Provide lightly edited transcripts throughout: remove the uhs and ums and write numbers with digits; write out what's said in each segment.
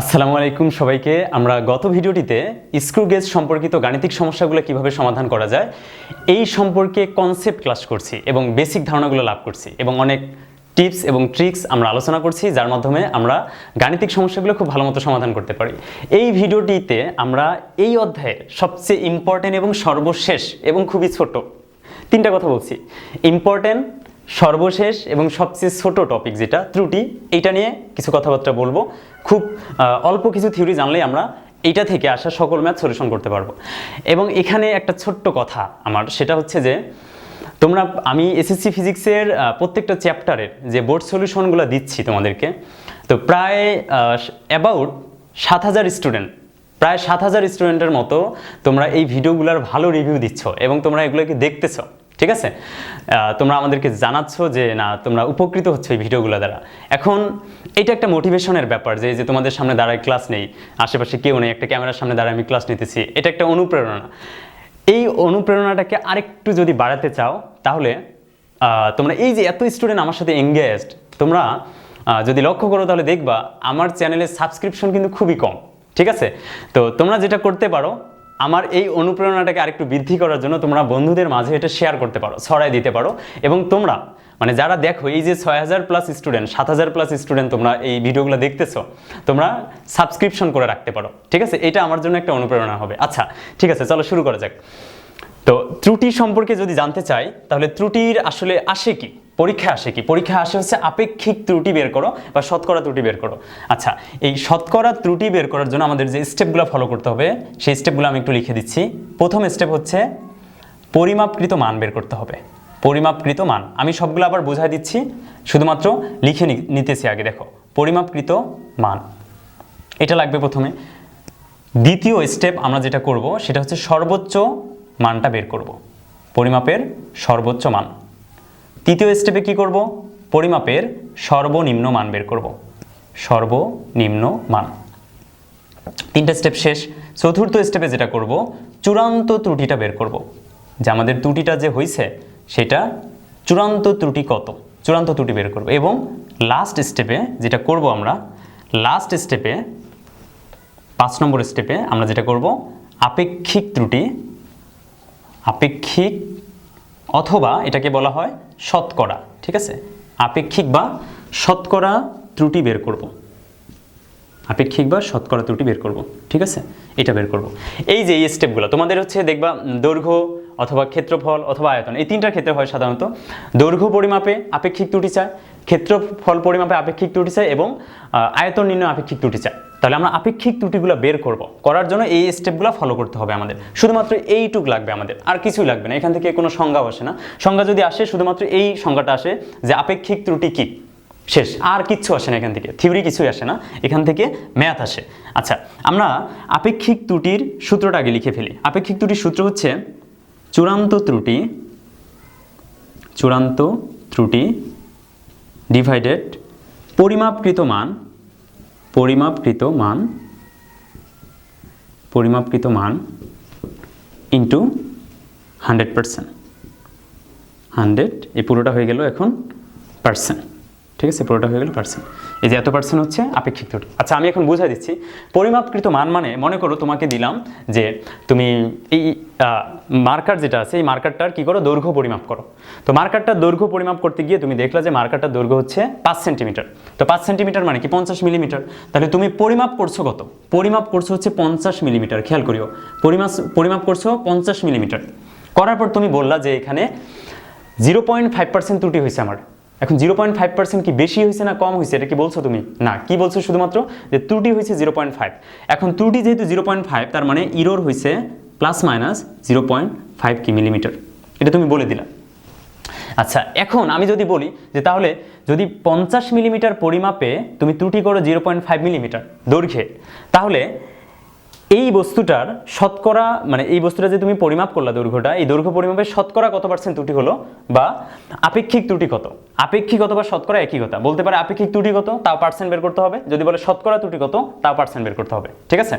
আসসালামু আলাইকুম সবাইকে। আমরা গত ভিডিওটিতে স্ক্রু গেজ সম্পর্কিত গাণিতিক সমস্যাগুলো কিভাবে সমাধান করা যায় এই সম্পর্কে কনসেপ্ট ক্লাস করছি এবং বেসিক ধারণাগুলো লাভ করছি এবং অনেক টিপস এবং ট্রিক্স আমরা আলোচনা করছি, যার মাধ্যমে আমরা গাণিতিক সমস্যাগুলো খুব ভালো মতো সমাধান করতে পারি। এই ভিডিওটিতে আমরা এই অধ্যায়ের সবচেয়ে ইম্পর্টেন্ট এবং সর্বশেষ এবং খুবই ছোট তিনটা কথা বলছি। ইম্পর্টেন্ট, সর্বশেষ এবং সবচেয়ে ছোট টপিক যেটা ত্রুটি, এইটা নিয়ে কিছু কথাবার্তা বলবো। খুব অল্প কিছু থিওরি জানলেই আমরা এইটা থেকে আসা সকল ম্যাথ সলিউশন করতে পারবো। এবং এখানে একটা ছোট্ট কথা আমার, সেটা হচ্ছে যে আমি এসএসসি ফিজিক্সের প্রত্যেকটা চ্যাপ্টারের যে বোর্ড সলিউশনগুলো দিচ্ছি তোমাদেরকে, তো প্রায় অ্যাবাউট 7,000 স্টুডেন্ট, প্রায় 7,000 স্টুডেন্টের মতো তোমরা এই ভিডিওগুলোর ভালো রিভিউ দিচ্ছ এবং তোমরা এগুলোকে দেখতেছো, ঠিক আছে? তোমরা আমাদেরকে জানাচ্ছ যে না, তোমরা উপকৃত হচ্ছে এই ভিডিওগুলো দ্বারা। এখন এটা একটা মোটিভেশনের ব্যাপার যে তোমাদের সামনে দাঁড়ায় ক্লাস নেই, আশেপাশে কেউ নেই, একটা ক্যামেরার সামনে দাঁড়ায় আমি ক্লাস নিতেছি, এটা একটা অনুপ্রেরণা। এই অনুপ্রেরণাটাকে আরেকটু যদি বাড়াতে চাও তাহলে তোমরা এই যে এত স্টুডেন্ট আমার সাথে এঙ্গেজড, তোমরা যদি লক্ষ্য করো তাহলে দেখবা আমার চ্যানেলের সাবস্ক্রিপশন কিন্তু খুবই কম, ঠিক আছে? তো তোমরা যেটা করতে পারো, আমার এই অনুপ্রেরণাটাকে আরেকটু বৃদ্ধি করার জন্য তোমরা বন্ধুদের মাঝে এটা শেয়ার করতে পারো, ছড়াই দিতে পারো। এবং তোমরা যারা দেখো, এই যে 6,000+ স্টুডেন্ট, 7,000+ স্টুডেন্ট তোমরা এই ভিডিওগুলো দেখতেছো, তোমরা সাবস্ক্রিপশন করে রাখতে পারো, ঠিক আছে? এটা আমার জন্য একটা অনুপ্রেরণা হবে। আচ্ছা, ঠিক আছে, চলো শুরু করা যাক। তো ত্রুটি সম্পর্কে যদি জানতে চাই, তাহলে ত্রুটির আসলে আসে কি, পরীক্ষায় আসে কি? পরীক্ষায় আসে হচ্ছে আপেক্ষিক ত্রুটি বের করো বা শতকরা ত্রুটি বের করো। আচ্ছা, এই শতকরা ত্রুটি বের করার জন্য আমাদের যে স্টেপগুলো ফলো করতে হবে, সেই স্টেপগুলো আমি একটু লিখে দিচ্ছি। প্রথম স্টেপ হচ্ছে পরিমাপকৃত মান বের করতে হবে। পরিমাপকৃত মান আমি সবগুলো আবার বোঝাই দিচ্ছি, শুধুমাত্র লিখে নিতেছি আগে। দেখো, পরিমাপকৃত মান এটা লাগবে প্রথমে। দ্বিতীয় স্টেপ আমরা যেটা করব সেটা হচ্ছে সর্বোচ্চ মানটা বের করব, পরিমাপের সর্বোচ্চ মান। তৃতীয় স্টেপে কি করব? পরিমাপের সর্বনিম্ন মান বের করব, সর্বনিম্ন মান। তিনটা স্টেপ শেষ। চতুর্থ স্টেপে যেটা করব, চূড়ান্ত ত্রুটিটা বের করব, যে আমাদের ত্রুটিটা যে হয়েছে সেটা চূড়ান্ত ত্রুটি কত, চূড়ান্ত ত্রুটি বের করব। এবং লাস্ট স্টেপে যেটা করব আমরা, লাস্ট স্টেপে 5 নম্বর স্টেপে আমরা যেটা করব, আপেক্ষিক ত্রুটি, আপেক্ষিক অথবা এটাকে বলা হয় শতকরা, ঠিক আছে? আপেক্ষিক বা শতকরা ত্রুটি বের করব, আপেক্ষিক বা শতকরা ত্রুটি বের করব, ঠিক আছে? এটা বের করব। এই যে এই স্টেপগুলো তোমাদের হচ্ছে দেখবা, দৈর্ঘ্য অথবা ক্ষেত্রফল অথবা আয়তন, এই তিনটার ক্ষেত্রে হয় সাধারণত। দৈর্ঘ্য পরিমাপে আপেক্ষিক ত্রুটি চায়, ক্ষেত্রফল পরিমাপে আপেক্ষিক ত্রুটি চায় এবং আয়তন নির্ণয় আপেক্ষিক ত্রুটি চায়। তাহলে আমরা আপেক্ষিক ত্রুটিগুলো বের করব, করার জন্য এই স্টেপগুলো ফলো করতে হবে আমাদের। শুধুমাত্র এইটুক লাগবে আমাদের, আর কিছুই লাগবে না। এখান থেকে কোনো সংজ্ঞাও আসে না। সংজ্ঞা যদি আসে, শুধুমাত্র এই সংজ্ঞাটা আসে যে আপেক্ষিক ত্রুটি কি, শেষ। আর কিচ্ছু আসে না এখান থেকে, থিওরি কিছুই আসে না, এখান থেকে ম্যাথ আসে। আচ্ছা, আমরা আপেক্ষিক ত্রুটির সূত্রটা আগে লিখে ফেলি। আপেক্ষিক ত্রুটির সূত্র হচ্ছে চূড়ান্ত ত্রুটি, চূড়ান্ত ত্রুটি ডিভাইডেড পরিমাপকৃত মান, পরিমাপকৃত মান, পরিমাপকৃত মান ইন্টু 100%। 100, এই পুরোটা হয়ে গেল এখন পার্সেন্ট, ঠিক আছে? পুরোটা হয়ে গেল পার্সেন্ট। এই যে এত পার্সেন্ট হচ্ছে আপেক্ষিক ত্রুটি। আচ্ছা, আমি এখন বুঝাই দিচ্ছি। পরিমাপকৃত মান মানে, মনে করো তোমাকে দিলাম যে তুমি এই মার্কার যেটা আছে, এই মার্কারটার কি করো, দৈর্ঘ্য পরিমাপ করো। তো মার্কারটার দৈর্ঘ্য পরিমাপ করতে গিয়ে তুমি দেখলা যে মার্কারটার দৈর্ঘ্য হচ্ছে 5 সেন্টিমিটার। তো 5 সেন্টিমিটার মানে কি 50 মিলিমিটার। তাহলে তুমি পরিমাপ করছো কত? পরিমাপ করছো হচ্ছে 50 মিলিমিটার। খেয়াল করিও, পরিমাপ করছো 50 মিলিমিটার। করার পর তুমি বললা যে এখানে 0.5% ত্রুটি হয়েছে আমার। এখন 0.5% কি বেশি হয়েছে না কম হয়েছে, এটা কি বলছো তুমি? না। কি বলছো? শুধুমাত্র যে ত্রুটি হয়েছে 0.5। এখন ত্রুটি যেহেতু 0.5, তার মানে ইরর হয়েছে ±0.5 কি মিলিমিটার, এটা তুমি বলে দিলা। আচ্ছা, এখন আমি যদি বলি যে তাহলে যদি 50 মিলিমিটার পরিমাপে তুমি ত্রুটি করো 0.5 মিলিমিটার দৈর্ঘ্যে, তাহলে এই বস্তুটার শতকরা, এই বস্তুটা যে তুমি পরিমাপ করলা দৈর্ঘ্যটা, এই দৈর্ঘ্য পরিমাপের শতকরা কত পার্সেন্ট ত্রুটি হলো, বা আপেক্ষিক ত্রুটি কত? আপেক্ষিক অথবা শতকরা একই কথা। বলতে পারে আপেক্ষিক ত্রুটি কত, তাও পার্সেন্ট বের করতে হবে। যদি বলে শতকরা ত্রুটি কত, তাও পার্সেন্ট বের করতে হবে, ঠিক আছে?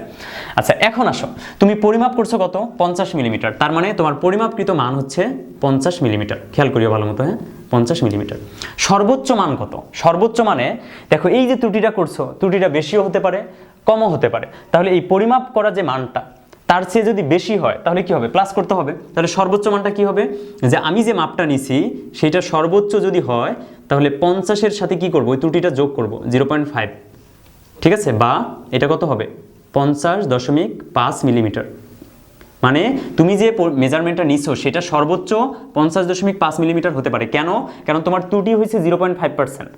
আচ্ছা, এখন আসো, তুমি পরিমাপ করছো কত? 50 মিলিমিটার। তার মানে তোমার পরিমাপকৃত মান হচ্ছে 50 মিলিমিটার। খেয়াল করিও ভালো মতো, হ্যাঁ, 50 মিলিমিটার। সর্বোচ্চ মান কত? সর্বোচ্চ মানে দেখো, এই যে ত্রুটিটা করছো, ত্রুটিটা বেশিও হতে পারে, কমও হতে পারে। তাহলে এই পরিমাপ করা যে মানটা তার চেয়ে যদি বেশি হয় তাহলে কি হবে, প্লাস করতে হবে। তাহলে সর্বোচ্চ মানটা কি হবে, যে আমি যে মাপটা নিছি সেটা সর্বোচ্চ যদি হয় তাহলে 50-এর সাথে কি করব, ওই ত্রুটিটা যোগ করব 0.5, ঠিক আছে, বা এটা কত হবে 50.5 মিলিমিটার। মানে তুমি যে মেজারমেন্টটা নিছো সেটা সর্বোচ্চ 50.5 মিলিমিটার হতে পারে। কেন? কারণ তোমার ত্রুটি হয়েছে 0.5%,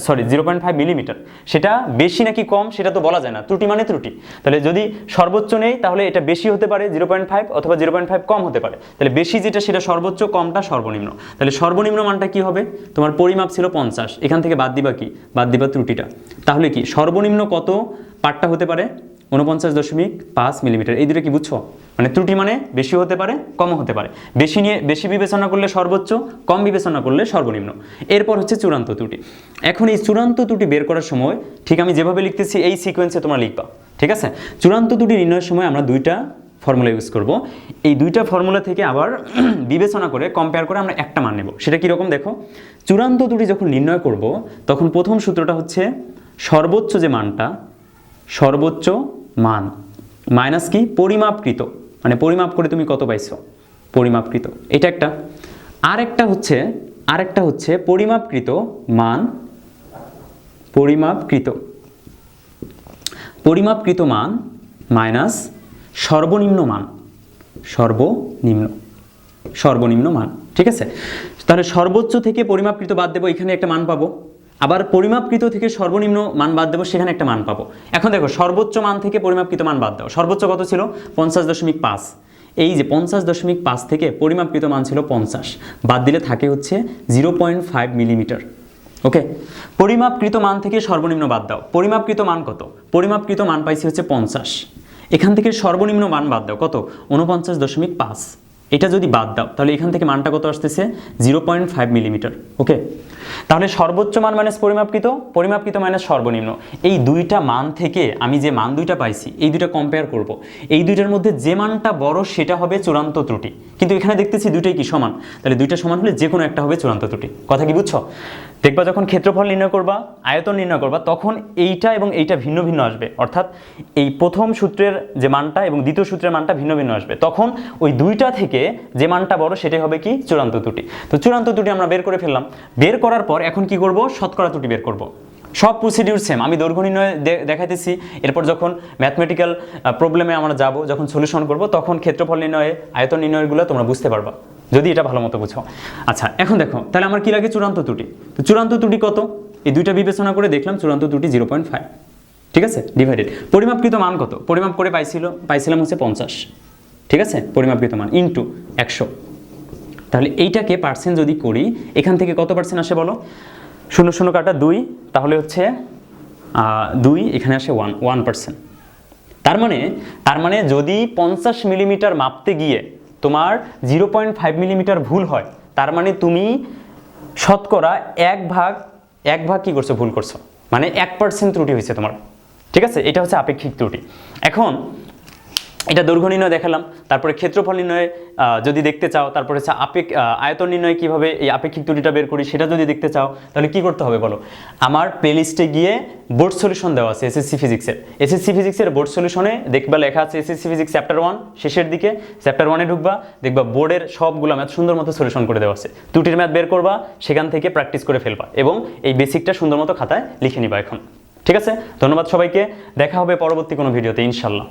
সরি 0.5 মিলিমিটার। সেটা বেশি নাকি কম সেটা তো বলা যায় না, ত্রুটি মানে ত্রুটি। তাহলে যদি সর্বোচ্চ নেই তাহলে এটা বেশি হতে পারে 0.5 অথবা 0.5 কম হতে পারে। তাহলে বেশি যেটা সেটা সর্বোচ্চ, কমটা সর্বনিম্ন। তাহলে সর্বনিম্ন মানটা কি হবে, তোমার পরিমাপ ছিল 50, এখান থেকে বাদ দিবা কি, বাদ দিবা ত্রুটিটা। তাহলে কি সর্বনিম্ন কত পার্টটা হতে পারে, 49.5 মিলিমিটার। এই দুটো কি বুঝছো, মানে ত্রুটি মানে বেশি হতে পারে কমও হতে পারে। বেশি বিবেচনা করলে সর্বোচ্চ, কম বিবেচনা করলে সর্বনিম্ন। এরপর হচ্ছে চূড়ান্ত ত্রুটি। এখন এই চূড়ান্ত ত্রুটি বের করার সময় ঠিক আমি যেভাবে লিখতেছি এই সিকোয়েন্সে তোমরা লিখবা, ঠিক আছে। চূড়ান্ত ত্রুটি নির্ণয়ের সময় আমরা দুইটা ফর্মুলা ইউজ করব। এই দুইটা ফর্মুলা থেকে আবার বিবেচনা করে কম্পেয়ার করে আমরা একটা মান নেব। সেটা কীরকম দেখো, চূড়ান্ত ত্রুটি যখন নির্ণয় করব তখন প্রথম সূত্রটা হচ্ছে সর্বোচ্চ যে মানটা, সর্বোচ্চ মান মাইনাস কি পরিমাপকৃত, মানে পরিমাপ করে তুমি কত পাইছো পরিমাপকৃত, এটা একটা। আরেকটা হচ্ছে পরিমাপকৃত মান, পরিমাপকৃত মান মাইনাস সর্বনিম্ন মান, সর্বনিম্ন মান, ঠিক আছে। তাহলে সর্বোচ্চ থেকে পরিমাপকৃত বাদ দেবো, এখানে একটা মান পাবো। আবার পরিমাপকৃত থেকে সর্বনিম্ন মান বাদ দেবো, সেখানে একটা মান পাবো। এখন দেখো সর্বোচ্চ মান থেকে পরিমাপকৃত মান বাদ দাও। সর্বোচ্চ কত ছিল 50.5, এই যে 50.5 থেকে পরিমাপকৃত মান ছিল 50, বাদ দিলে থাকে হচ্ছে 0.5 মিলিমিটার। ওকে, পরিমাপকৃত মান থেকে সর্বনিম্ন বাদ দাও। পরিমাপকৃত মান কত, পরিমাপকৃত মান পাইছি হচ্ছে 50, এখান থেকে সর্বনিম্ন মান বাদ দাও কত 49.5, এটা যদি বাদ দাও তাহলে এখান থেকে মানটা কত আসতেছে 0.5 মিলিমিটার। ওকে, তাহলে সর্বোচ্চ মান মাইনাস পরিমাপকৃত মাইনাস সর্বনিম্ন, এই দুইটা মান থেকে আমি যে মান দুইটা পাইছি এই দুইটা কম্পেয়ার করব। এই দুইটার মধ্যে যে মানটা বড় সেটা হবে চূড়ান্ত ত্রুটি। কিন্তু এখানে দেখতেছি দুইটাই কি সমান, তাহলে দুইটা সমান হলে যে কোনো একটা হবে চূড়ান্ত ত্রুটি। কথা কি বুঝছো? দেখবা যখন ক্ষেত্রফল নির্ণয় করবা, আয়তন নির্ণয় করবা, তখন এইটা এবং এইটা ভিন্ন ভিন্ন আসবে। অর্থাৎ এই প্রথম সূত্রের যে মানটা এবং দ্বিতীয় সূত্রের মানটা ভিন্ন ভিন্ন আসবে। তখন ওই দুইটা থেকে যে মানটা বড় সেটাই হবে কি চূড়ান্ত ত্রুটি। তো চূড়ান্ত ত্রুটি আমরা বের করে ফেললাম। বের করার পর এখন কি করব, শতকরা ত্রুটি বের করব। সব প্রসিডিউর সেম, আমি দৈর্ঘ্য নির্ণয় দেখাইতেছি। এরপর যখন ম্যাথমেটিক্যাল প্রবলেমে আমরা যাব, যখন সলিউশন করব, তখন ক্ষেত্রফল নির্ণয়ে, আয়তন নির্ণয়গুলো তোমরা বুঝতে পারবা যদি এটা ভালো মতো বুঝো। আচ্ছা, এখন দেখো তাহলে আমার কি লাগে চূড়ান্ত ত্রুটি। তো চূড়ান্ত ত্রুটি কত, এই দুইটা বিবেচনা করে দেখলাম চূড়ান্ত ত্রুটি 0.5, ঠিক আছে, ডিভাইডেড পরিমাপকৃত মান কত, পরিমাপ করে পাইছিলাম হচ্ছে 50, ঠিক আছে, পরিমাপকৃত মান ইন্টু 100। তাহলে এইটাকে পার্সেন্ট যদি করি, এখান থেকে কত পার্সেন্ট আসে বলো, 0 কাটা 2, তাহলে হচ্ছে 2, এখানে আসে 1%। তার মানে যদি 50 মিলিমিটার মাপতে গিয়ে তোমার 0.5 মিলিমিটার ভুল হয়, তার মানে তুমি শতকরা এক ভাগ কি করছো, ভুল করছো, মানে 1% ত্রুটি হয়েছে তোমার, ঠিক আছে। এটা হচ্ছে আপেক্ষিক ত্রুটি। এখন এটা দৈর্ঘ্য নির্ণয় দেখালাম, তারপরে ক্ষেত্রফল নির্ণয় যদি দেখতে চাও, তারপরে হচ্ছে আয়তন নির্ণয় কিভাবে এই আপেক্ষিক ত্রুটিটা বের করি সেটা যদি দেখতে চাও, তাহলে কি করতে হবে বলো। আমার প্লেলিস্টে গিয়ে বোর্ড সলিউশন দেওয়া আছে এসএসসি ফিজিক্সের বোর্ড সলিউশনে দেখবা লেখা আছে এসএসসি ফিজিক্স চ্যাপ্টার 1 শেষের দিকে, চ্যাপ্টার 1-এ ঢুকবা, দেখবা বোর্ডের সবগুলো ম্যাথ সুন্দর মতো সলিউশন করে দেওয়া আছে। ত্রুটির ম্যাথ বের করবা, সেখান থেকে প্র্যাকটিস করে ফেলবা এবং এই বেসিকটা সুন্দর মতো খাতায় লিখে নিবা এখন, ঠিক আছে। ধন্যবাদ সবাইকে, দেখা হবে পরবর্তী কোনো ভিডিওতে ইনশাল্লাহ।